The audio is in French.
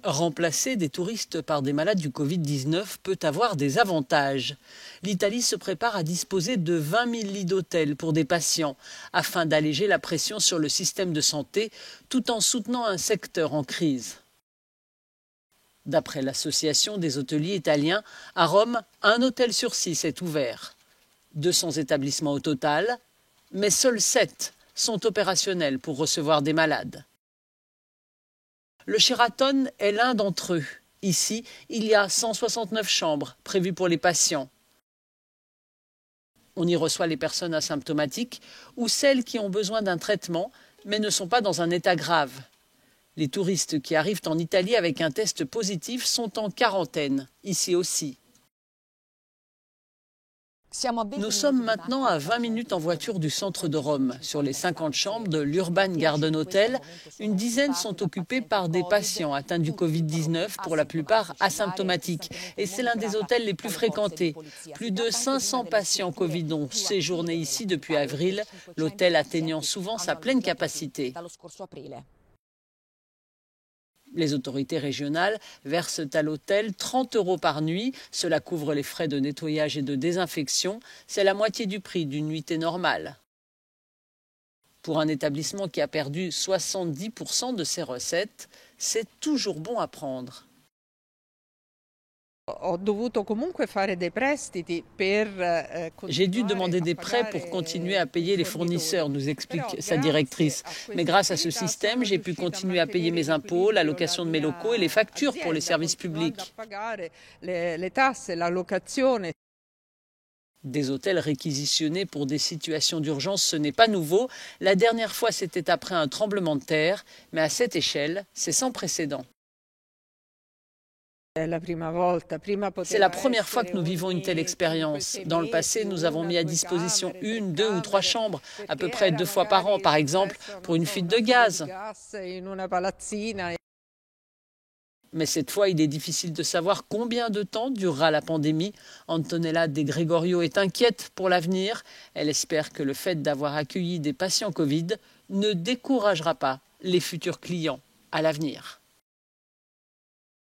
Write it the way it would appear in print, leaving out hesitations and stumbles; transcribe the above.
Remplacer des touristes par des malades du Covid-19 peut avoir des avantages. L'Italie se prépare à disposer de 20 000 lits d'hôtel pour des patients, afin d'alléger la pression sur le système de santé, tout en soutenant un secteur en crise. D'après l'association des hôteliers italiens, à Rome, un hôtel sur 6 est ouvert. 200 établissements au total, mais seuls 7 sont opérationnels pour recevoir des malades. Le Sheraton est l'un d'entre eux. Ici, il y a 169 chambres prévues pour les patients. On y reçoit les personnes asymptomatiques ou celles qui ont besoin d'un traitement mais ne sont pas dans un état grave. Les touristes qui arrivent en Italie avec un test positif sont en quarantaine, ici aussi. Nous sommes maintenant à 20 minutes en voiture du centre de Rome. Sur les 50 chambres de l'Urban Garden Hotel, une dizaine sont occupées par des patients atteints du Covid-19, pour la plupart asymptomatiques. Et c'est l'un des hôtels les plus fréquentés. Plus de 500 patients Covid ont séjourné ici depuis avril, l'hôtel atteignant souvent sa pleine capacité. Les autorités régionales versent à l'hôtel 30 € par nuit. Cela couvre les frais de nettoyage et de désinfection. C'est la moitié du prix d'une nuitée normale. Pour un établissement qui a perdu 70% de ses recettes, c'est toujours bon à prendre. J'ai dû demander des prêts pour continuer à payer les fournisseurs, nous explique sa directrice. Mais grâce à ce système, j'ai pu continuer à payer mes impôts, la location de mes locaux et les factures pour les services publics. Des hôtels réquisitionnés pour des situations d'urgence, ce n'est pas nouveau. La dernière fois, c'était après un tremblement de terre, mais à cette échelle, c'est sans précédent. C'est la première fois que nous vivons une telle expérience. Dans le passé, nous avons mis à disposition 1, 2 ou 3 chambres, à peu près 2 fois par an, par exemple, pour une fuite de gaz. Mais cette fois, il est difficile de savoir combien de temps durera la pandémie. Antonella De Gregorio est inquiète pour l'avenir. Elle espère que le fait d'avoir accueilli des patients Covid ne découragera pas les futurs clients à l'avenir.